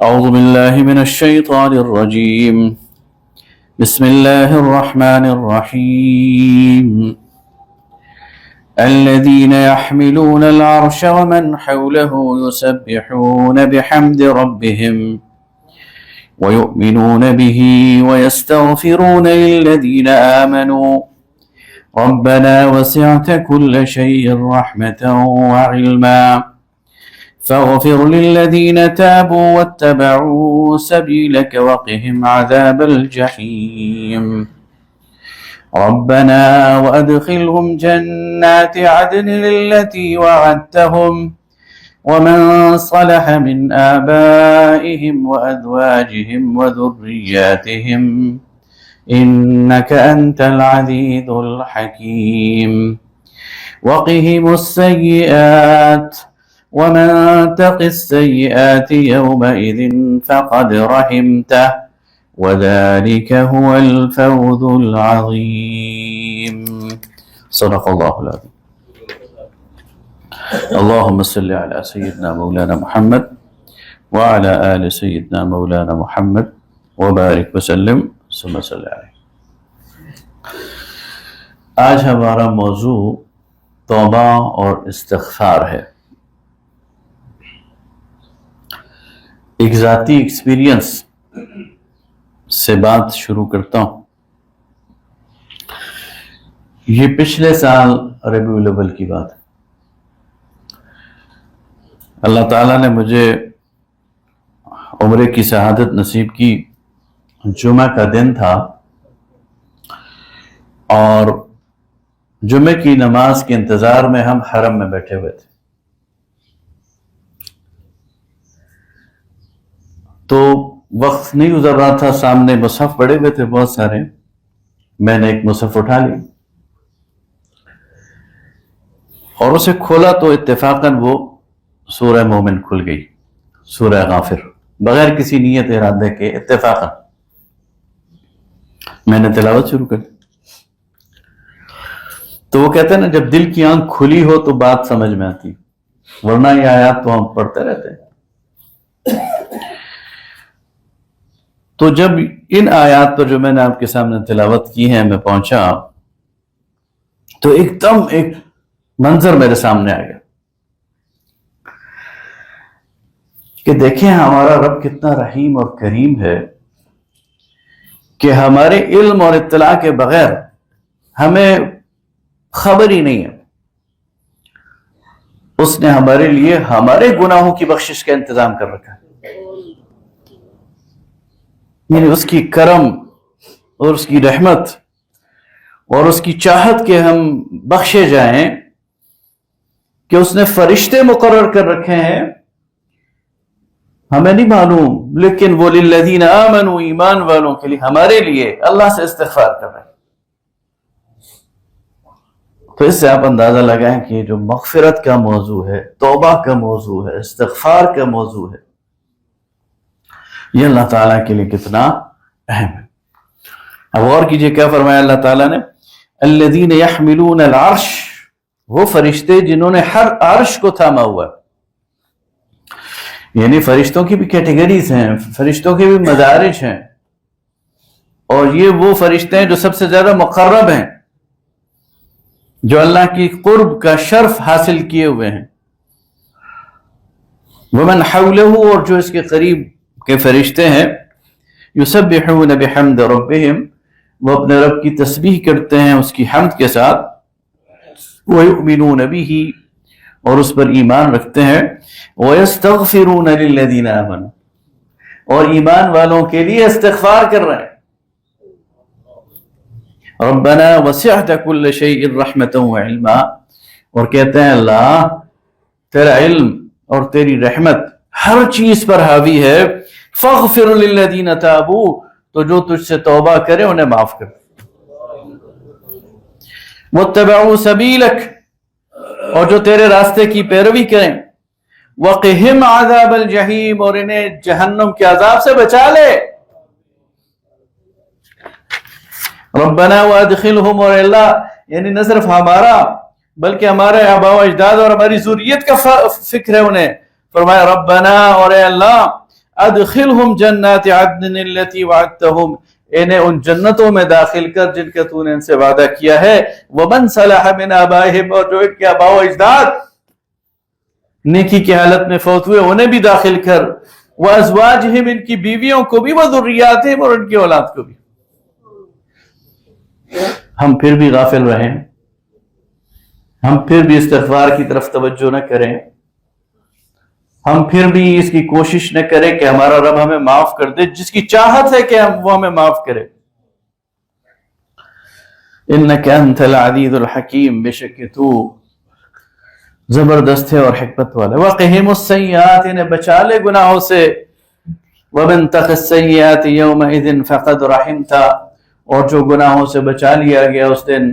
أعوذ بالله من الشيطان الرجيم. بسم الله الرحمن الرحيم. الذين يحملون العرش ومن حوله يسبحون بحمد ربهم ويؤمنون به ويستغفرون للذين آمنوا ربنا وسعت كل شيء رحمة وعلما فاغفر للذين تابوا واتبعوا سبيلك وقهم عذاب الجحيم ربنا وأدخلهم جنات عدن التي وعدتهم ومن صلح من آبائهم وأزواجهم وذرياتهم إنك أنت العزيز الحكيم وقهم السيئات ومن تق السيئات يومئذ فقد رحمته وذلك هو الفوز العظيم. صدق الله العظيم. اللهم صل على سيدنا مولانا محمد وعلى آل سيدنا مولانا محمد وبارك وسلم ثم صل علیہ. آج ہمارا موضوع توبہ اور استغفار ہے. ایک ذاتی ایکسپیرینس سے بات شروع کرتا ہوں. یہ پچھلے سال ربیع الاول کی بات ہے. اللہ تعالیٰ نے مجھے عمرے کی شہادت نصیب کی. جمعہ کا دن تھا اور جمعہ کی نماز کے انتظار میں ہم حرم میں بیٹھے ہوئے تھے. تو وقت نہیں گزر رہا تھا. سامنے مصحف پڑے ہوئے تھے بہت سارے. میں نے ایک مصحف اٹھا لی اور اسے کھولا تو اتفاقاً وہ سورہ مومن کھل گئی, سورہ غافر, بغیر کسی نیت ارادے کے اتفاقاً. میں نے تلاوت شروع کر دی. تو وہ کہتے ہیں نا, جب دل کی آنکھ کھلی ہو تو بات سمجھ میں آتی, ورنہ یہ آیات تو ہم پڑھتے رہتے ہیں. تو جب ان آیات پر جو میں نے آپ کے سامنے تلاوت کی ہے میں پہنچا تو ایک دم ایک منظر میرے سامنے آ گیا کہ دیکھیں ہمارا رب کتنا رحیم اور کریم ہے کہ ہمارے علم اور اطلاع کے بغیر ہمیں خبر ہی نہیں ہے. اس نے ہمارے لیے ہمارے گناہوں کی بخشش کا انتظام کر رکھا ہے. یعنی اس کی کرم اور اس کی رحمت اور اس کی چاہت کہ ہم بخشے جائیں کہ اس نے فرشتے مقرر کر رکھے ہیں. ہمیں نہیں معلوم, لیکن وہ للذین آمنوا, ایمان والوں کے لیے, ہمارے لیے اللہ سے استغفار کر رہے ہیں. تو اس سے آپ اندازہ لگائیں کہ جو مغفرت کا موضوع ہے, توبہ کا موضوع ہے, استغفار کا موضوع ہے, یہ اللہ تعالیٰ کے لیے کتنا اہم ہے. اب غور کیجئے کیا فرمایا اللہ تعالیٰ نے, الذین یحملون العرش, وہ فرشتے جنہوں نے ہر عرش کو تھاما ہوا ہے. یعنی فرشتوں کی بھی کیٹیگریز ہیں, فرشتوں کے بھی مدارج ہیں, اور یہ وہ فرشتے ہیں جو سب سے زیادہ مقرب ہیں, جو اللہ کی قرب کا شرف حاصل کیے ہوئے ہیں. ومن حولہ, اور جو اس کے قریب کے فرشتے ہیں, یسبحون بحمد ربہم, وہ اپنے رب کی تسبیح کرتے ہیں اس کی حمد کے ساتھ. ویؤمنون بہ, اور اس پر ایمان رکھتے ہیں. ویستغفرون للذین آمنوا, اور ایمان والوں کے لیے استغفار کر رہے ہیں. ربنا وسعت کل شیء رحمۃ وعلما, اور کہتے ہیں اللہ تیرا علم اور تیری رحمت ہر چیز پر حاوی ہے. فاغفر للذین تابوا, تو جو تجھ سے توبہ کرے انہیں معاف کر. واتبعوا سبیلک, اور جو تیرے راستے کی پیروی کریں. وقہم عذاب الجحیم, اور انہیں جہنم کے عذاب سے بچا لے. ربنا وادخلہم, اور اللہ یعنی نہ صرف ہمارا بلکہ ہمارے آباء و اجداد اور ہماری ذریت کا فکر ہے انہیں. فرمایا ربنا, اور اے اللہ ادخلهم جنات عدن التي وعدتهم، انہیں ان جنتوں میں داخل کر جن کا تو نے ان سے وعدہ کیا ہے، ومن صلح من آبائهم، اور جو ان کے آباء و اجداد نیکی کی حالت میں فوت ہوئے انہیں بھی داخل کر، وازواجہم، ان کی بیویوں کو بھی، وذریاتہم، اور ان کی اولاد کو بھی۔ ہم پھر بھی غافل رہیں، ہم پھر بھی استغفار کی طرف توجہ نہ کریں، ہم پھر بھی اس کی کوشش نہ کریں کہ ہمارا رب ہمیں معاف کر دے، جس کی چاہت ہے کہ وہ ہمیں معاف کرے۔ انک انت العزیز الحکیم، بے شک تو زبردست ہے اور حکمت والا۔ وقہم السیئات، انہیں بچا لے گناہوں سے۔ ومن تق السیئات یومئذ فقد رحمتا، اور جو گناہوں سے بچا لیا گیا اس دن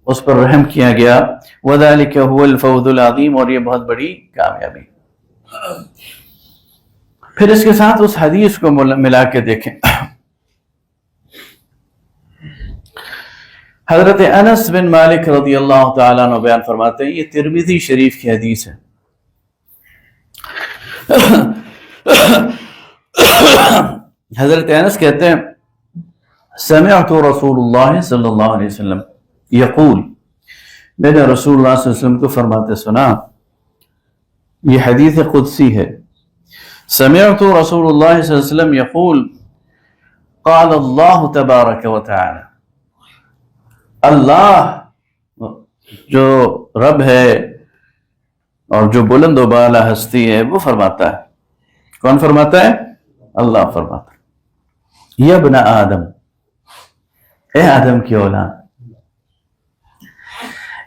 اس پر رحم کیا گیا۔ وذلک هو الفوز العظیم، اور یہ بہت بڑی کامیابی۔ پھر اس کے ساتھ اس حدیث کو ملا کے دیکھیں۔ حضرت انس بن مالک رضی اللہ تعالیٰ عنہ بیان فرماتے ہیں، یہ ترمذی شریف کی حدیث ہے۔ حضرت انس کہتے ہیں سمعت رسول اللہ صلی اللہ علیہ وسلم یقول، میں نے رسول اللہ صلی اللہ علیہ وسلم کو فرماتے سنا۔ یہ حدیث قدسی ہے۔ سمعت رسول اللہ صلی اللہ علیہ وسلم یقول قال اللہ تبارک و تعالی، اللہ جو رب ہے اور جو بلند و بالا ہستی ہے وہ فرماتا ہے۔ کون فرماتا ہے؟ اللہ فرماتا ہے، یا ابن آدم، اے آدم کی اولاد،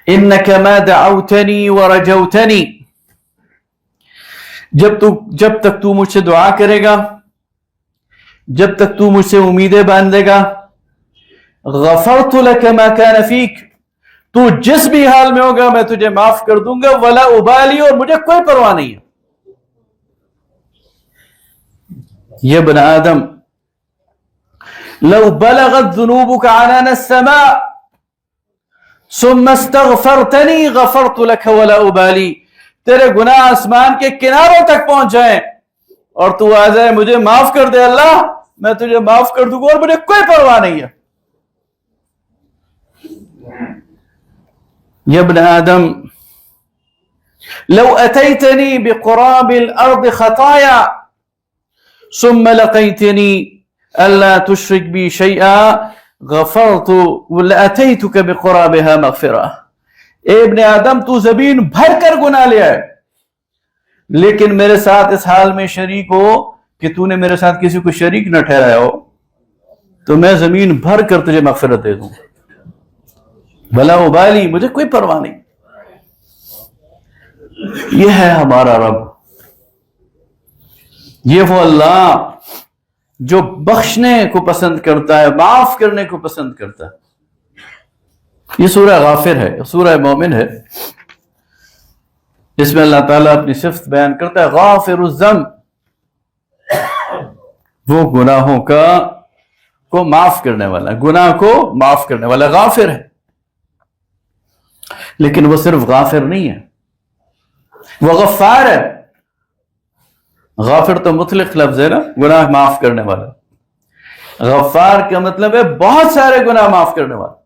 انک ما دعوتنی ورجوتنی، جب تک تو مجھ سے دعا کرے گا، جب تک تو مجھ سے امیدیں باندھے گا، غفرت لک ما کان فیک، تو جس بھی حال میں ہوگا میں تجھے معاف کر دوں گا، ولا ابالی، اور مجھے کوئی پرواہ نہیں ہے۔ یا ابن آدم لو بلغت ذنوبك عنان السماء ثم استغفرتنی غفرت لک ولا ابالی، تیرے گناہ آسمان کے کناروں تک پہنچ جائیں اور تو آ جائے مجھے معاف کر دے اللہ، میں تجھے معاف کر دوں گا اور مجھے کوئی پرواہ نہیں ہے۔ یا ابن آدم لو اتیتنی بقراب الارض خطایا ثم لقیتنی الا تشرک بی شیئا غفرت ولاتیتک بقرابها مغفرہ، اے ابن آدم تو زمین بھر کر گناہ لیا ہے لیکن میرے ساتھ اس حال میں شریک ہو کہ تو نے میرے ساتھ کسی کو شریک نہ ٹھہرایا ہو تو میں زمین بھر کر تجھے مغفرت دے دوں، بلا ابالی، مجھے کوئی پرواہ نہیں۔ یہ ہے ہمارا رب، یہ وہ اللہ جو بخشنے کو پسند کرتا ہے، معاف کرنے کو پسند کرتا ہے۔ یہ سورہ غافر ہے، سورہ مومن ہے، اس میں اللہ تعالیٰ اپنی صفت بیان کرتا ہے، غافر الذنب، وہ گناہوں کو معاف کرنے والا، گناہ کو معاف کرنے والا غافر ہے۔ لیکن وہ صرف غافر نہیں ہے، وہ غفار ہے۔ غافر تو مطلق لفظ ہے نا، گناہ معاف کرنے والا۔ غفار کا مطلب ہے بہت سارے گناہ معاف کرنے والا۔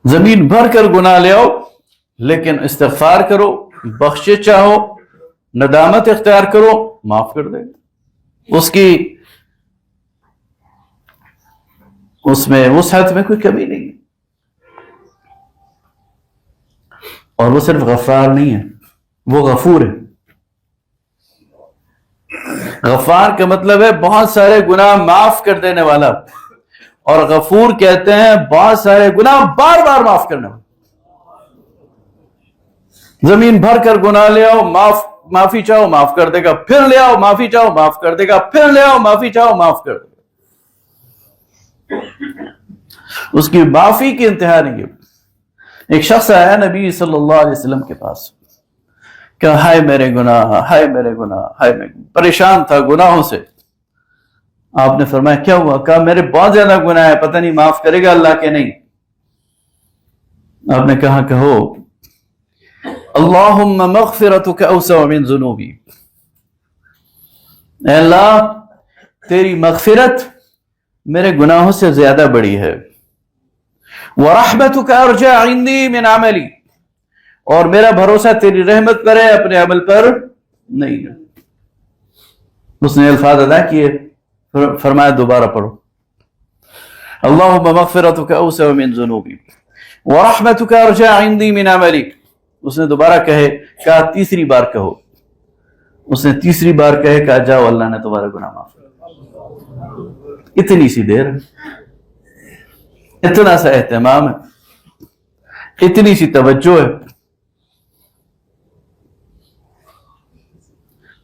زمین بھر کر گناہ لے آؤ لیکن استغفار کرو، بخشش چاہو، ندامت اختیار کرو، معاف کر دے۔ اس میں وسعت میں کوئی کمی نہیں ہے۔ اور وہ صرف غفار نہیں ہے، وہ غفور ہے۔ غفار کا مطلب ہے بہت سارے گناہ معاف کر دینے والا، اور غفور کہتے ہیں بہت سارے گناہ بار بار معاف کرنے والا۔ زمین بھر کر گناہ لے آؤ، معافی چاہو، معاف کر دے گا، پھر لے آؤ، معافی چاہو، معاف کر دے گا، پھر لے آؤ، معافی چاہو، معاف کر دے گا۔ اس کی معافی کی انتہا نہیں ہے۔ ایک شخص آیا نبی صلی اللہ علیہ وسلم کے پاس، کہ ہائے میرے گناہ، ہائے میرے گناہ، ہائے میں پریشان تھا گناہوں سے۔ آپ نے فرمایا کیا ہوا؟ کہا میرے بہت زیادہ گناہ ہے، پتہ نہیں معاف کرے گا اللہ کے نہیں۔ آپ نے کہا کہو اللہم مغفرتک اوسع من ذنوبی، اے اللہ تیری مغفرت میرے گناہوں سے زیادہ بڑی ہے، وَرَحْمَتُكَ أَرْجَى عِنْدِي مِنْ عَمَلِي، اور میرا بھروسہ تیری رحمت پر ہے، اپنے عمل پر نہیں ہے۔ اس نے الفاظ ادا کیے، فرمایا دوبارہ پڑھو، اللہم مغفرتک اوسع من ذنوبی ورحمتک ارجى عندی من عملی۔ اس نے دوبارہ کہا تیسری بار کہو، اس نے تیسری بار کہا جاؤ اللہ نے تمہارا گناہ معاف کر۔ اتنی سی دیر، اتنا سا اہتمام ہے، اتنی سی توجہ ہے،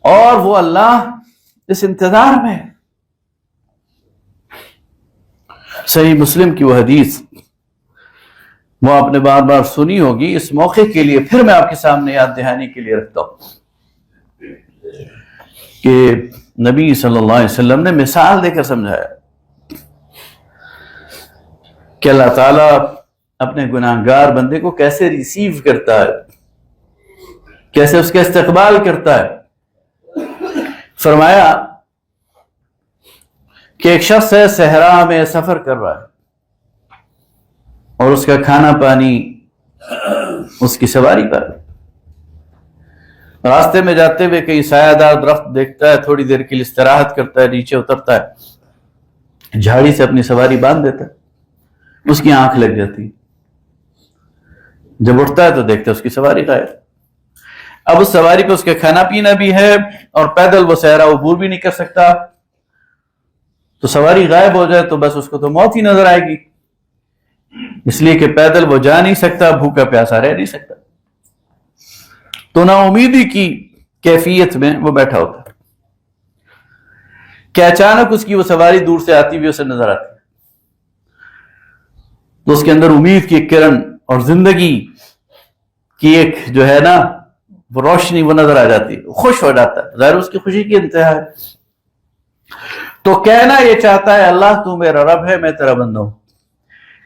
اور وہ اللہ اس انتظار میں ہے۔ صحیح مسلم کی وہ حدیث وہ آپ نے بار بار سنی ہوگی، اس موقع کے لیے پھر میں آپ کے سامنے یاد دہانی کے لیے رکھتا ہوں کہ نبی صلی اللہ علیہ وسلم نے مثال دے کر سمجھایا کہ اللہ تعالیٰ اپنے گناہگار بندے کو کیسے ریسیو کرتا ہے، کیسے اس کا استقبال کرتا ہے۔ فرمایا کہ ایک شخص ہے صحرا میں سفر کر رہا ہے، اور اس کا کھانا پانی اس کی سواری پر، راستے میں جاتے ہوئے کئی سایہ دار درخت دیکھتا ہے، تھوڑی دیر کے لیے استراحت کرتا ہے، نیچے اترتا ہے، جھاڑی سے اپنی سواری باندھ دیتا ہے، اس کی آنکھ لگ جاتی، جب اٹھتا ہے تو دیکھتا ہے اس کی سواری غائب۔ اب اس سواری پہ اس کا کھانا پینا بھی ہے، اور پیدل وہ صحرا عبور بھی نہیں کر سکتا، تو سواری غائب ہو جائے تو بس اس کو تو موت ہی نظر آئے گی، اس لیے کہ پیدل وہ جا نہیں سکتا، بھوکا پیاسا رہ نہیں سکتا، تو نا امیدی کی کیفیت میں وہ بیٹھا ہوتا ہے کہ اچانک اس کی وہ سواری دور سے آتی ہوئی اسے نظر آتی ہے، تو اس کے اندر امید کی ایک کرن اور زندگی کی ایک جو ہے نا وہ روشنی وہ نظر آ جاتی ہے، خوش ہو جاتا ہے، ظاہر اس کی خوشی کی انتہا ہے، تو کہنا یہ چاہتا ہے اللہ تو میرا رب ہے، میں تیرا بندہ ہوں،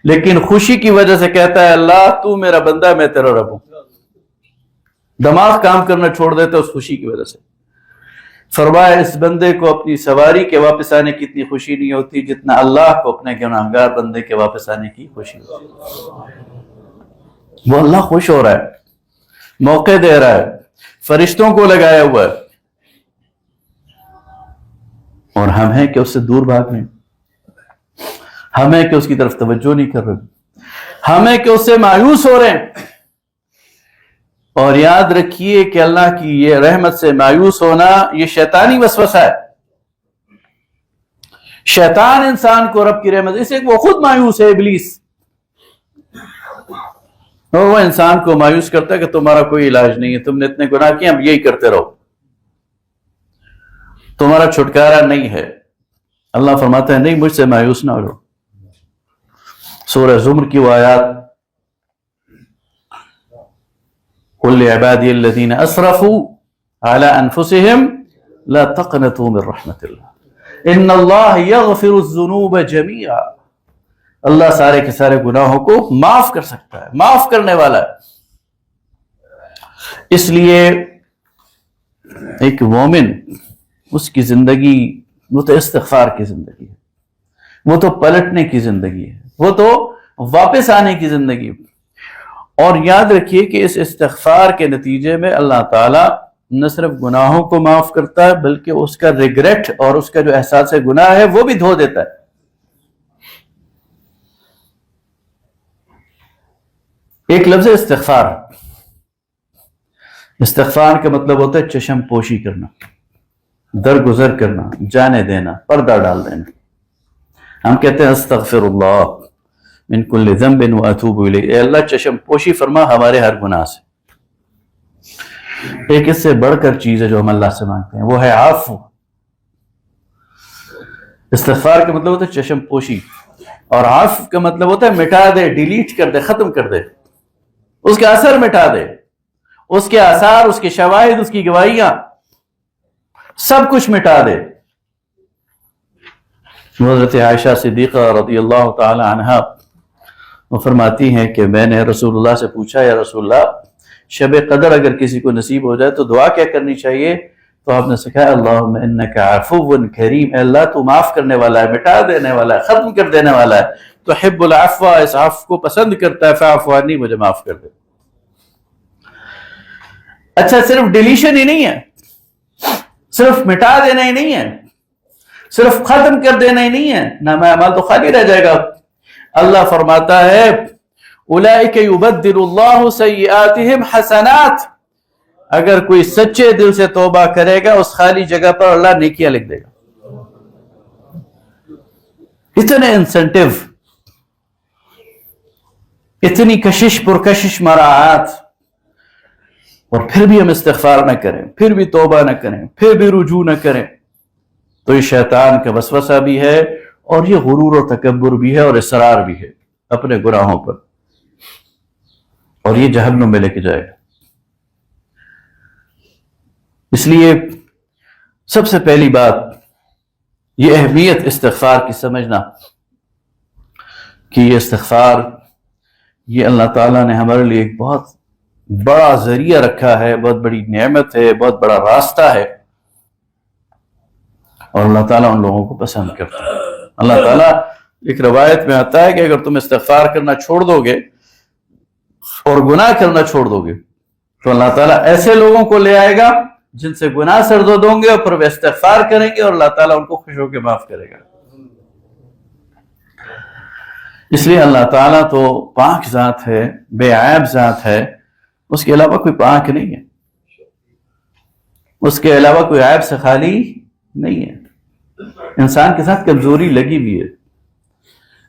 لیکن خوشی کی وجہ سے کہتا ہے اللہ تو میرا بندہ ہے، میں تیرا رب ہوں۔ دماغ کام کرنا چھوڑ دیتا ہے اس خوشی کی وجہ سے۔ فرمایا اس بندے کو اپنی سواری کے واپس آنے کی اتنی خوشی نہیں ہوتی جتنا اللہ کو اپنے گناہگار بندے کے واپس آنے کی خوشی ہوتی ہے۔ وہ اللہ خوش ہو رہا ہے، موقع دے رہا ہے، فرشتوں کو لگایا ہوا ہے، اور ہم ہیں کہ اس سے دور بھاگ رہے ہیں، ہم ہیں کہ اس کی طرف توجہ نہیں کر رہے، ہم ہیں کہ اس سے مایوس ہو رہے ہیں۔ اور یاد رکھیے کہ اللہ کی یہ رحمت سے مایوس ہونا یہ شیطانی وسوسہ ہے۔ شیطان انسان کو رب کی رحمت، اسے وہ خود مایوس ہے، ابلیس، اور وہ انسان کو مایوس کرتا ہے کہ تمہارا کوئی علاج نہیں ہے، تم نے اتنے گناہ کیے، اب یہی کرتے رہو، تمہارا چھٹکارا نہیں ہے۔ اللہ فرماتا ہے نہیں، مجھ سے مایوس نہ ہو۔ سورہ زمر کی وہ آیات، قل لعبادی الذین اسرفوا علی انفسہم لا تقنطوا من رحمت اللہ ان اللہ یغفر الذنوب جمیعا۔ اللہ سارے کے سارے گناہوں کو معاف کر سکتا ہے، معاف کرنے والا ہے۔ اس لیے ایک مومن، اس کی زندگی وہ تو استغفار کی زندگی ہے، وہ تو پلٹنے کی زندگی ہے، وہ تو واپس آنے کی زندگی ہے۔ اور یاد رکھیے کہ اس استغفار کے نتیجے میں اللہ تعالیٰ نہ صرف گناہوں کو معاف کرتا ہے بلکہ اس کا ریگریٹ اور اس کا جو احساس گناہ ہے وہ بھی دھو دیتا ہے۔ ایک لفظ استغفار، استغفار کا مطلب ہوتا ہے چشم پوشی کرنا، درگزر کرنا، جانے دینا، پردہ ڈال دینا۔ ہم کہتے ہیں استغفر اللہ من کل ذنب واتوب الیہ، اے اللہ چشم پوشی فرما ہمارے ہر گناہ سے۔ ایک اس سے بڑھ کر چیز ہے جو ہم اللہ سے مانگتے ہیں، وہ ہے عفو۔ استغفار کا مطلب ہوتا ہے چشم پوشی، اور عفو کا مطلب ہوتا ہے مٹا دے، ڈیلیٹ کر دے، ختم کر دے، اس کا اثر مٹا دے، اس کے آثار، اس کے شواہد، اس کی گواہیاں، سب کچھ مٹا دے۔ حضرت عائشہ صدیقہ رضی اللہ تعالی عنہا وہ فرماتی ہیں کہ میں نے رسول اللہ سے پوچھا، یا رسول اللہ شب قدر اگر کسی کو نصیب ہو جائے تو دعا کیا کرنی چاہیے؟ تو آپ نے سکھایا اللہم انکا عفو کریم، اے اللہ تو معاف کرنے والا ہے، مٹا دینے والا ہے، ختم کر دینے والا ہے، تو تحب العفو، اس عفو کو پسند کرتا ہے، فاعف عنی، مجھے معاف کر دے۔ اچھا صرف ڈیلیشن ہی نہیں ہے، صرف مٹا دینا ہی نہیں ہے، صرف ختم کر دینا ہی نہیں ہے، نام اعمال تو خالی رہ جائے گا۔ اللہ فرماتا ہے اولئک یبدل اللہ سیئاتہم حسنات، اگر کوئی سچے دل سے توبہ کرے گا اس خالی جگہ پر اللہ نیکیاں لکھ دے گا۔ اتنے انسینٹیو، اتنی کشش پرکشش مراعات، اور پھر بھی ہم استغفار نہ کریں، پھر بھی توبہ نہ کریں، پھر بھی رجوع نہ کریں، تو یہ شیطان کا وسوسہ بھی ہے، اور یہ غرور و تکبر بھی ہے، اور اصرار بھی ہے اپنے گناہوں پر، اور یہ جہنم میں لے کے جائے گا۔ اس لیے سب سے پہلی بات یہ اہمیت استغفار کی سمجھنا کہ یہ استغفار، یہ اللہ تعالیٰ نے ہمارے لیے ایک بہت بڑا ذریعہ رکھا ہے، بہت بڑی نعمت ہے، بہت بڑا راستہ ہے، اور اللہ تعالیٰ ان لوگوں کو پسند کرتا ہے۔ اللہ تعالیٰ، ایک روایت میں آتا ہے کہ اگر تم استغفار کرنا چھوڑ دو گے اور گناہ کرنا چھوڑ دو گے تو اللہ تعالیٰ ایسے لوگوں کو لے آئے گا جن سے گناہ سرزد ہوں گے، اور پھر وہ استغفار کریں گے اور اللہ تعالیٰ ان کو خوش ہو کے معاف کرے گا۔ اس لیے اللہ تعالیٰ تو پاک ذات ہے، بے عیب ذات ہے، اس کے علاوہ کوئی پاک نہیں ہے، اس کے علاوہ کوئی عیب سے خالی نہیں ہے۔ انسان کے ساتھ کمزوری لگی ہوئی ہے،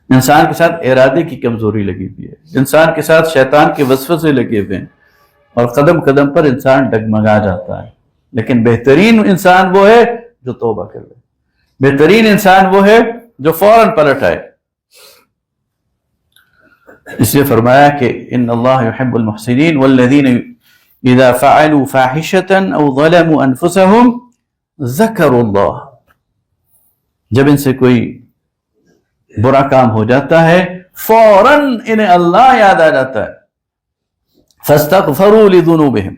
انسان کے ساتھ ارادے کی کمزوری لگی ہوئی ہے، انسان کے ساتھ شیطان کے وسوسے لگے ہوئے ہیں، اور قدم قدم پر انسان ڈگمگا جاتا ہے، لیکن بہترین انسان وہ ہے جو توبہ کر لے، بہترین انسان وہ ہے جو فوراً پلٹ آئے۔ اس لیے فرمایا کہ ان اللہ یحب المحسنین والذین اذا فعلوا فاحشة او ظلموا انفسهم ذکروا اللہ، جب ان سے کوئی برا کام ہو جاتا ہے فوراً انہیں اللہ یاد آ جاتا ہے، فاستغفروا لذنوبهم،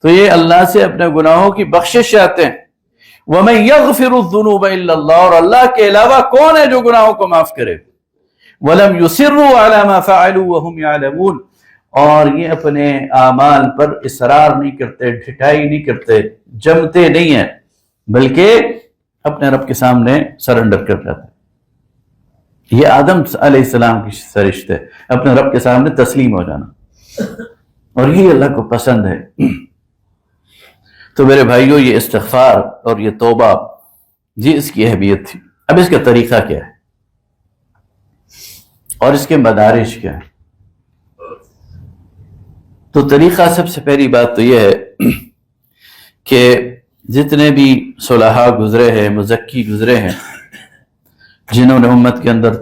تو یہ اللہ سے اپنے گناہوں کی بخشش چاہتے ہیں۔ وَمَن يَغْفِرُ الذُّنُوبَ إِلَّا اللَّهُ، اور اللہ کے علاوہ کون ہے جو گناہوں کو معاف کرے۔ وَلَمْ يُصِرُّوا عَلَى مَا فَعَلُوا وَهُمْ يَعْلَمُونَ، اور یہ اپنے اعمال پر اصرار نہیں کرتے، ڈھٹائی نہیں کرتے، جمتے نہیں ہیں، بلکہ اپنے رب کے سامنے سرنڈر کر جاتے ہیں۔ یہ آدم علیہ السلام کی سرشت ہے، اپنے رب کے سامنے تسلیم ہو جانا، اور یہ اللہ کو پسند ہے۔ تو میرے بھائیوں، یہ استغفار اور یہ توبہ، جی اس کی اہمیت تھی۔ اب اس کا طریقہ کیا ہے اور اس کے مدارج کیا ہے؟ تو طریقہ، سب سے پہلی بات تو یہ ہے کہ جتنے بھی صلحاء گزرے ہیں، مزکی گزرے ہیں، جنہوں نے امت کے اندر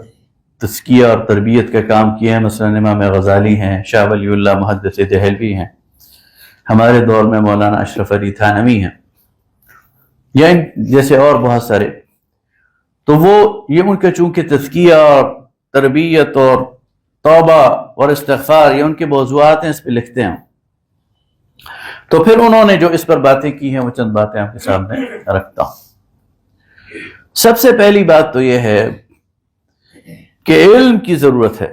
تزکیہ اور تربیت کا کام کیا ہے، مثلا امام غزالی ہیں، شاہ ولی اللہ محدث دہلوی ہیں، ہمارے دور میں مولانا اشرف علی تھانوی ہیں، یا جیسے اور بہت سارے، تو وہ یہ ان کے چونکہ تزکیہ اور تربیت اور توبہ اور استغفار یہ ان کے موضوعات ہیں، اس پہ لکھتے ہیں، تو پھر انہوں نے جو اس پر باتیں کی ہیں وہ چند باتیں آپ کے سامنے رکھتا ہوں۔ سب سے پہلی بات تو یہ ہے کہ علم کی ضرورت ہے۔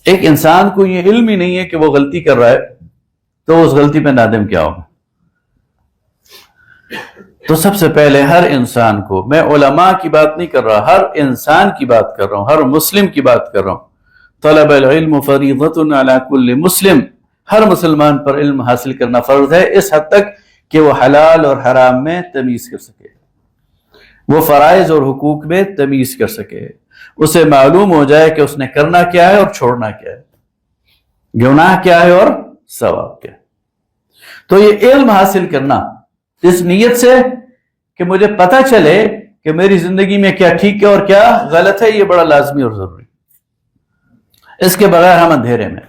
ایک انسان کو یہ علم ہی نہیں ہے کہ وہ غلطی کر رہا ہے تو اس غلطی پہ نادم کیا ہوگا۔ تو سب سے پہلے ہر انسان کو، میں علماء کی بات نہیں کر رہا، ہر انسان کی بات کر رہا ہوں، ہر مسلم کی بات کر رہا ہوں، طلب العلم فریضۃ علی کل مسلم، ہر مسلمان پر علم حاصل کرنا فرض ہے، اس حد تک کہ وہ حلال اور حرام میں تمیز کر سکے، وہ فرائض اور حقوق میں تمیز کر سکے، اسے معلوم ہو جائے کہ اس نے کرنا کیا ہے اور چھوڑنا کیا ہے، گناہ کیا ہے اور ثواب کیا ہے۔ تو یہ علم حاصل کرنا اس نیت سے کہ مجھے پتہ چلے کہ میری زندگی میں کیا ٹھیک ہے اور کیا غلط ہے، یہ بڑا لازمی اور ضروری۔ اس کے بغیر ہم اندھیرے میں،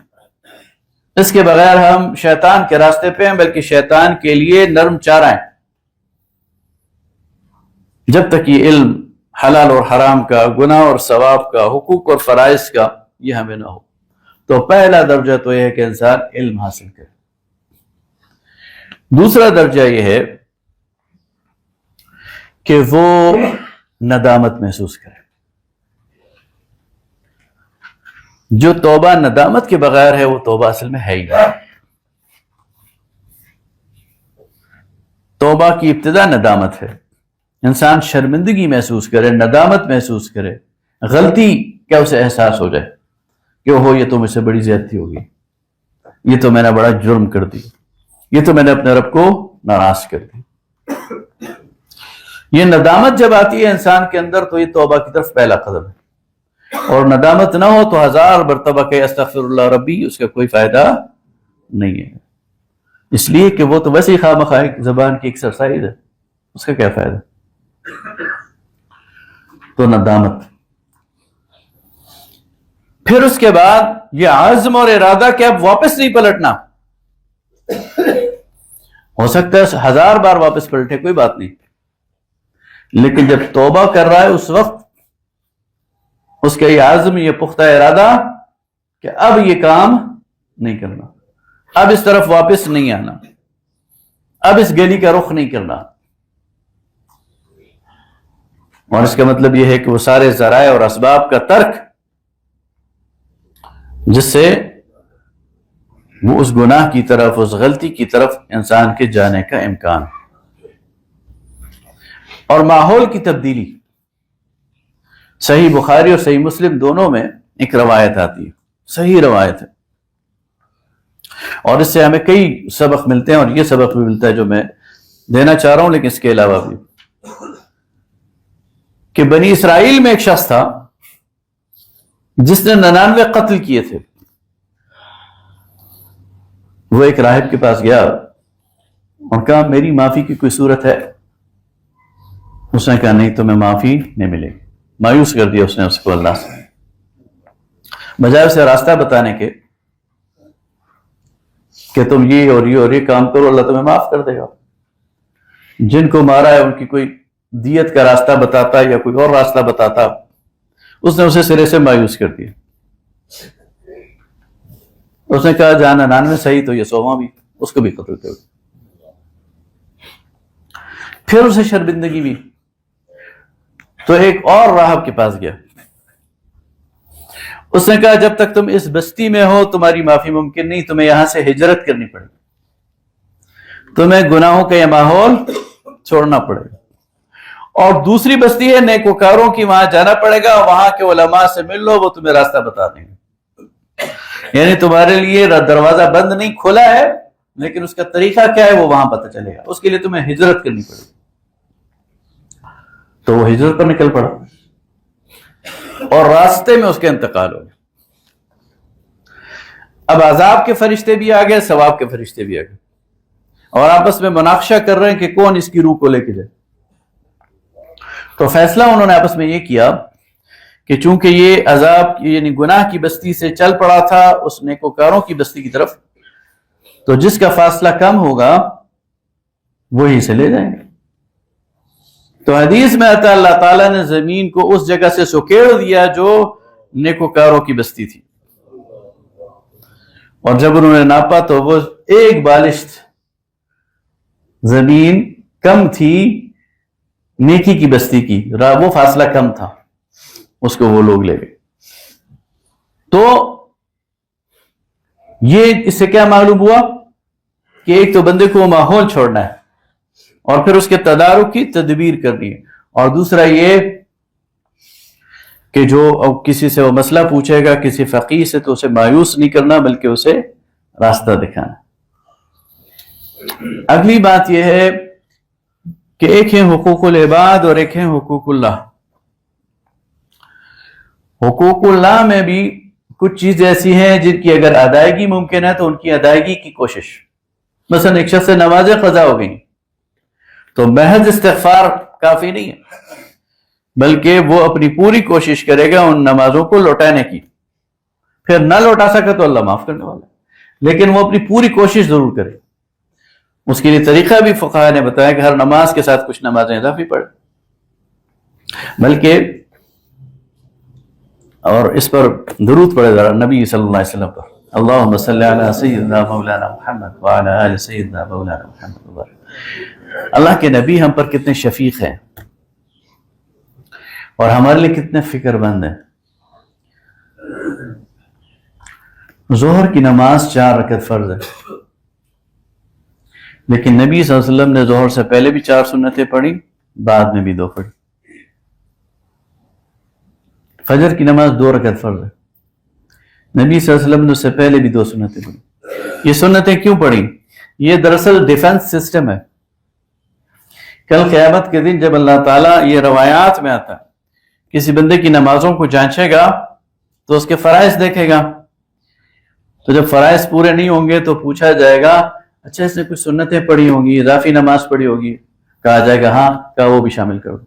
اس کے بغیر ہم شیطان کے راستے پہ ہیں، بلکہ شیطان کے لیے نرم چارہ ہیں۔ جب تک یہ علم حلال اور حرام کا، گناہ اور ثواب کا، حقوق اور فرائض کا یہ ہمیں نہ ہو، تو پہلا درجہ تو یہ ہے کہ انسان علم حاصل کرے۔ دوسرا درجہ یہ ہے کہ وہ ندامت محسوس کرے. جو توبہ ندامت کے بغیر ہے وہ توبہ اصل میں ہے ہی نہیں. توبہ کی ابتدا ندامت ہے. انسان شرمندگی محسوس کرے، ندامت محسوس کرے، غلطی کیا اسے احساس ہو جائے کہ ہو یہ تو مجھ سے بڑی زیادتی ہوگی، یہ تو میں نے بڑا جرم کر دی، یہ تو میں نے اپنے رب کو ناراض کر دی. یہ ندامت جب آتی ہے انسان کے اندر تو یہ توبہ کی طرف پہلا قدم ہے. اور ندامت نہ ہو تو 1000 مرتبہ کہ استغفر اللہ ربی، اس کا کوئی فائدہ نہیں ہے. اس لیے کہ وہ تو ویسے ہی خواہ مخواہ زبان کی ایکسرسائز ہے، اس کا کیا فائدہ. تو ندامت. پھر اس کے بعد یہ عزم اور ارادہ کہ اب واپس نہیں پلٹنا. ہو سکتا ہے 1000 بار واپس پلٹے، کوئی بات نہیں، لیکن جب توبہ کر رہا ہے اس وقت اس کا یہ عزم، یہ پختہ ارادہ کہ اب یہ کام نہیں کرنا، اب اس طرف واپس نہیں آنا، اب اس گلی کا رخ نہیں کرنا. اور اس کا مطلب یہ ہے کہ وہ سارے ذرائع اور اسباب کا ترک جس سے وہ اس گناہ کی طرف، اس غلطی کی طرف انسان کے جانے کا امکان. اور ماحول کی تبدیلی. صحیح بخاری اور صحیح مسلم دونوں میں ایک روایت آتی ہے، صحیح روایت ہے، اور اس سے ہمیں کئی سبق ملتے ہیں. اور یہ سبق بھی ملتا ہے جو میں دینا چاہ رہا ہوں، لیکن اس کے علاوہ بھی کہ بنی اسرائیل میں ایک شخص تھا جس نے 99 قتل کیے تھے. وہ ایک راہب کے پاس گیا اور کہا میری معافی کی کوئی صورت ہے؟ اس نے کہا نہیں، تمہیں معافی نہیں ملے گی. مایوس کر دیا اس نے اس کو اللہ سے، بجائے اسے راستہ بتانے کے کہ تم یہ اور یہ اور یہ کام کرو، اللہ تمہیں معاف کر دے گا. جن کو مارا ہے ان کی کوئی دیت کا راستہ بتاتا یا کوئی اور راستہ بتاتا، اس نے اسے سرے سے مایوس کر دیا. اس نے کہا جہاں 99 صحیح تو یہ 100واں بھی، اس کو بھی قتل کر. پھر اسے شرمندگی بھی، تو ایک اور راہب کے پاس گیا. اس نے کہا جب تک تم اس بستی میں ہو تمہاری معافی ممکن نہیں، تمہیں یہاں سے ہجرت کرنی پڑے گی، تمہیں گناہوں کا یہ ماحول چھوڑنا پڑے گا. اور دوسری بستی ہے نیکوکاروں کی، وہاں جانا پڑے گا، وہاں کے علماء سے مل لو، وہ تمہیں راستہ بتا دیں گے. یعنی تمہارے لیے دروازہ بند نہیں، کھلا ہے، لیکن اس کا طریقہ کیا ہے وہ وہاں پتہ چلے گا. اس کے لیے تمہیں ہجرت کرنی پڑے گی. تو وہ ہجرت پر نکل پڑا اور راستے میں اس کا انتقال ہو گیا. اب عذاب کے فرشتے بھی آ گئے، ثواب کے فرشتے بھی آ گئے، اور آپس میں مناقشہ کر رہے ہیں کہ کون اس کی روح کو لے کے جائے. تو فیصلہ انہوں نے آپس میں یہ کیا کہ چونکہ یہ عذاب یعنی گناہ کی بستی سے چل پڑا تھا اس نیکوکاروں کی بستی کی طرف، تو جس کا فاصلہ کم ہوگا وہی سے لے جائیں گے. تو حدیث میں آتا اللہ تعالیٰ نے زمین کو اس جگہ سے سکیڑ دیا جو نیکوکاروں کی بستی تھی، اور جب انہوں نے ناپا تو وہ ایک بالشت زمین کم تھی نیکی کی بستی کی، وہ فاصلہ کم تھا، اس کو وہ لوگ لے گئے. تو یہ اس سے کیا معلوم ہوا کہ ایک تو بندے کو ماحول چھوڑنا ہے اور پھر اس کے تدارک کی تدبیر کرنی ہے، اور دوسرا یہ کہ جو کسی سے وہ مسئلہ پوچھے گا کسی فقیہ سے تو اسے مایوس نہیں کرنا بلکہ اسے راستہ دکھانا. اگلی بات یہ ہے کہ ایک ہے حقوق العباد اور ایک ہے حقوق اللہ. حقوق اللہ میں بھی کچھ چیزیں ایسی ہیں جن کی اگر ادائیگی ممکن ہے تو ان کی ادائیگی کی کوشش. مثلا ایک شخص سے نمازیں قضا ہو گئیں تو محض استغفار کافی نہیں ہے، بلکہ وہ اپنی پوری کوشش کرے گا ان نمازوں کو لوٹانے کی. پھر نہ لوٹا سکے تو اللہ معاف کرنے والا ہے، لیکن وہ اپنی پوری کوشش ضرور کرے. اس کے لیے طریقہ بھی فقہاء نے بتایا کہ ہر نماز کے ساتھ کچھ نمازیں اضافی پڑھے، بلکہ اور اس پر درود پڑے ذرا نبی صلی اللہ علیہ وسلم پر. اللہم صلی علی سیدنا مولانا محمد وعلی آل سیدنا مولانا محمد۔ اللہ کے نبی ہم پر کتنے شفیق ہیں اور ہمارے لیے کتنے فکر مند ہیں۔ ظہر کی نماز 4 رکعت فرض ہے، لیکن نبی صلی اللہ علیہ وسلم نے ظہر سے پہلے بھی 4 سنتیں پڑھی، بعد میں بھی 2 پڑھی۔ فجر کی نماز 2 رکعت فرض ہے، نبی صلی اللہ علیہ وسلم نے اس سے پہلے بھی 2 سنتیں پڑھی۔ یہ سنتیں کیوں پڑھی؟ یہ دراصل ڈیفنس سسٹم ہے۔ کل قیامت کے دن جب اللہ تعالیٰ، یہ روایات میں آتا ہے، کسی بندے کی نمازوں کو جانچے گا تو اس کے فرائض دیکھے گا، تو جب فرائض پورے نہیں ہوں گے تو پوچھا جائے گا اچھا اس نے کچھ سنتیں پڑھی ہوں گی، اضافی نماز پڑھی ہوگی، کہا جائے گا ہاں، کہا وہ بھی شامل کر دو۔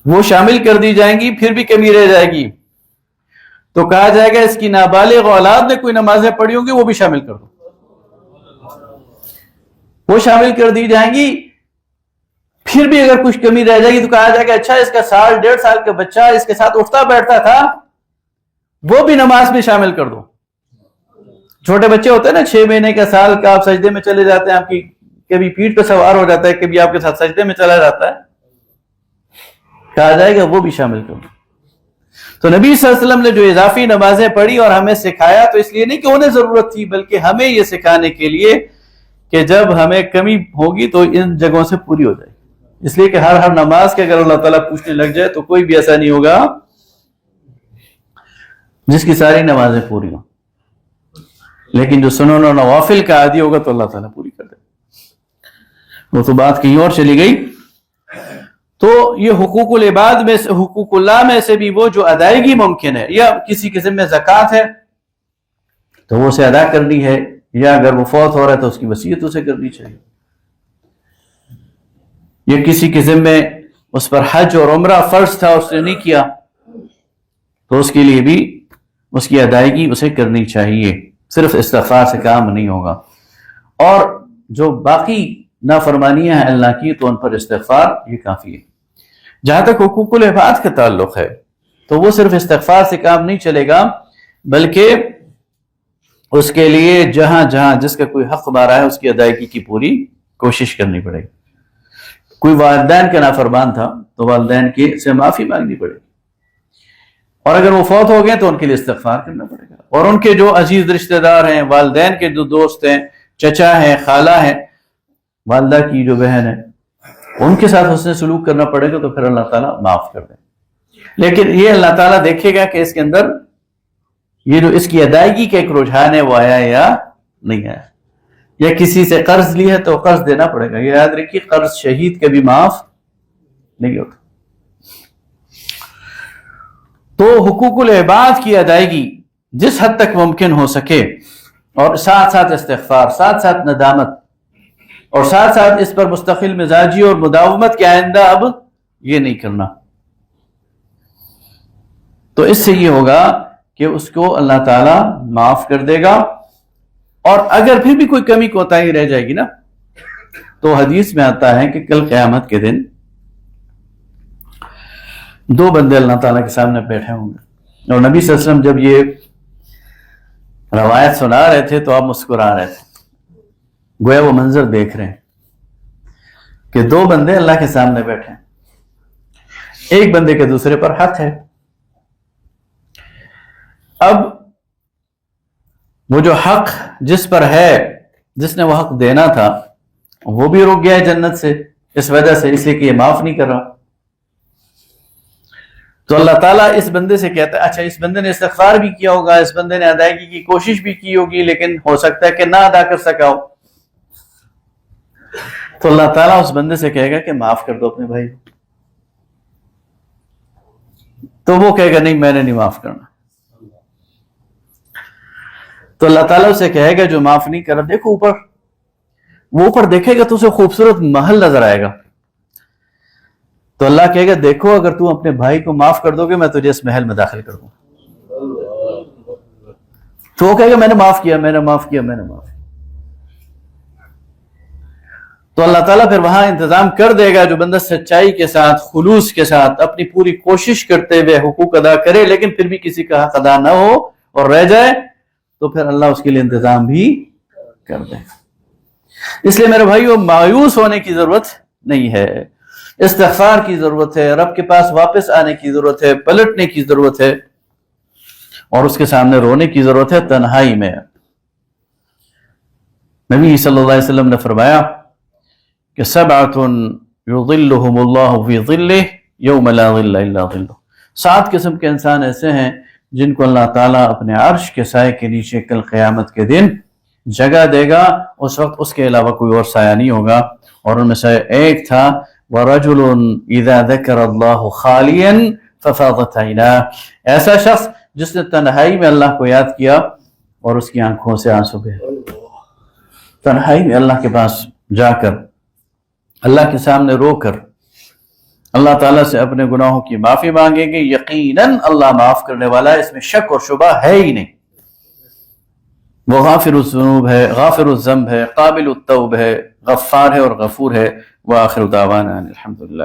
وہ شامل کر دی جائیں گی، پھر بھی کمی رہ جائے گی تو کہا جائے گا اس کی نابالغ اولاد نے کوئی نمازیں پڑھی ہوں گی، وہ بھی شامل کر دو۔ وہ شامل کر دی جائیں گی، پھر بھی اگر کچھ کمی رہ جائے گی تو کہا جائے گا اچھا اس کا 1.5 سال کا بچہ اس کے ساتھ اٹھتا بیٹھتا تھا، وہ بھی نماز میں شامل کر دو۔ چھوٹے بچے ہوتے ہیں نا 6 مہینے کا، سال کا، آپ سجدے میں چلے جاتے ہیں، آپ کی کبھی پیٹھ پہ سوار ہو جاتا ہے، کبھی آپ کے ساتھ سجدے میں چلا جاتا ہے، کہا جائے گا وہ بھی شامل کر دو۔ تو نبی صلی اللہ علیہ وسلم نے جو اضافی نمازیں پڑھی اور ہمیں سکھایا، تو اس لیے نہیں کہ انہیں ضرورت تھی، بلکہ ہمیں یہ سکھانے کے لیے کہ جب ہمیں کمی ہوگی تو ان جگہوں سے پوری ہو جائے گی۔ اس لیے کہ ہر نماز کے اگر اللہ تعالیٰ پوچھنے لگ جائے تو کوئی بھی ایسا نہیں ہوگا جس کی ساری نمازیں پوری ہوں، لیکن جو سنن و نوافل کا عادی ہوگا تو اللہ تعالیٰ پوری کر دے۔ وہ تو بات کہیں اور چلی گئی۔ تو یہ حقوق العباد میں سے، حقوق اللہ میں سے بھی وہ جو ادائیگی ممکن ہے، یا کسی قسم میں زکوٰۃ ہے تو وہ اسے ادا کرنی ہے، یا اگر وہ فوت ہو رہا ہے تو اس کی وصیت اسے کرنی چاہیے، یا کسی قسم میں اس پر حج اور عمرہ فرض تھا اس نے نہیں کیا تو اس کے لیے بھی اس کی ادائیگی اسے کرنی چاہیے، صرف استغفار سے کام نہیں ہوگا۔ اور جو باقی نافرمانیاں ہیں اللہ کی تو ان پر استغفار یہ کافی ہے۔ جہاں تک حقوق العباد کا تعلق ہے تو وہ صرف استغفار سے کام نہیں چلے گا، بلکہ اس کے لیے جہاں جہاں جس کا کوئی حق مارا ہے اس کی ادائیگی کی پوری کوشش کرنی پڑے گی۔ کوئی والدین کا نافرمان تھا تو والدین کی سے معافی مانگنی پڑے گی، اور اگر وہ فوت ہو گئے تو ان کے لیے استغفار کرنا پڑے گا، اور ان کے جو عزیز رشتہ دار ہیں، والدین کے جو دوست ہیں، چچا ہیں، خالہ ہیں، والدہ کی جو بہن ہے، ان کے ساتھ حسن سلوک کرنا پڑے گا تو پھر اللہ تعالیٰ معاف کر دیں۔ لیکن یہ اللہ تعالیٰ دیکھے گا کہ اس کے اندر یہ جو اس کی ادائیگی کا ایک رجحان ہے وہ آیا یا نہیں آیا، یا کسی سے قرض لی ہے تو قرض دینا پڑے گا۔ یہ یاد رکھیے قرض شہید کبھی معاف نہیں ہوتا۔ تو حقوق العباد کی ادائیگی جس حد تک ممکن ہو سکے، اور ساتھ ساتھ استغفار، ساتھ ساتھ ندامت، اور ساتھ ساتھ اس پر مستقل مزاجی اور مداومت کے آئندہ اب یہ نہیں کرنا، تو اس سے یہ ہوگا کہ اس کو اللہ تعالیٰ معاف کر دے گا۔ اور اگر پھر بھی کوئی کمی کوتاہی رہ جائے گی نا، تو حدیث میں آتا ہے کہ کل قیامت کے دن 2 بندے اللہ تعالیٰ کے سامنے بیٹھے ہوں گے، اور نبی صلی اللہ علیہ وسلم جب یہ روایت سنا رہے تھے تو آپ مسکرا رہے تھے، گویا وہ منظر دیکھ رہے ہیں کہ 2 بندے اللہ کے سامنے بیٹھے ہیں، ایک بندے کے دوسرے پر حق ہے۔ اب وہ جو حق جس پر ہے، جس نے وہ حق دینا تھا، وہ بھی رک گیا ہے جنت سے اس وجہ سے، اس لیے کہ یہ معاف نہیں کر رہا۔ تو اللہ تعالیٰ اس بندے سے کہتا ہے اچھا اس بندے نے استغفار بھی کیا ہوگا، اس بندے نے ادائیگی کی کوشش بھی کی ہوگی، لیکن ہو سکتا ہے کہ نہ ادا کر سکا ہو، تو اللہ تعالیٰ اس بندے سے کہے گا کہ معاف کر دو اپنے بھائی، تو وہ کہے گا نہیں میں نے نہیں معاف کرنا، تو اللہ تعالیٰ اسے کہے گا جو معاف نہیں کرا، دیکھو اوپر، وہ اوپر دیکھے گا تو اسے خوبصورت محل نظر آئے گا، تو اللہ کہے گا دیکھو اگر تم اپنے بھائی کو معاف کر دو گے میں تجھے اس محل میں داخل کر دوں، تو وہ کہے گا میں نے معاف کیا، میں نے معاف کیا، میں نے معاف کیا۔ تو اللہ تعالیٰ پھر وہاں انتظام کر دے گا. جو بندہ سچائی کے ساتھ، خلوص کے ساتھ اپنی پوری کوشش کرتے ہوئے حقوق ادا کرے لیکن پھر بھی کسی کا حق ادا نہ ہو اور رہ جائے، تو پھر اللہ اس کے لیے انتظام بھی کر دے گا. اس لیے میرے بھائیو مایوس ہونے کی ضرورت نہیں ہے، استغفار کی ضرورت ہے، رب کے پاس واپس آنے کی ضرورت ہے، پلٹنے کی ضرورت ہے اور اس کے سامنے رونے کی ضرورت ہے تنہائی میں. نبی صلی اللہ علیہ وسلم نے فرمایا کہ سبعۃ یظلھم اللہ فی ظلہ یوم لا ظل الا ظلہ. 7 قسم کے انسان ایسے ہیں جن کو اللہ تعالیٰ اپنے عرش کے سائے کے نیچے کل قیامت کے دن جگہ دے گا. اس وقت اس کے علاوہ کوئی اور سایہ نہیں ہوگا. اور ان میں سے ایک تھا وَرَجُلٌ إِذَا ذَكَرَ اللَّهُ خَالِيًا فَفَاضَتْ عَيْنَاهُ. ایسا شخص جس نے تنہائی میں اللہ کو یاد کیا اور اس کی آنکھوں سے آنسو بہے. تنہائی میں اللہ کے پاس جا کر، اللہ کے سامنے رو کر اللہ تعالیٰ سے اپنے گناہوں کی معافی مانگیں گے. یقیناً اللہ معاف کرنے والا ہے، اس میں شک اور شبہ ہے ہی نہیں. وہ غافر الذنوب ہے، غافر الذنب ہے، قابل التوب ہے، غفار ہے اور غفور ہے. وآخر دعوانا الحمدللہ.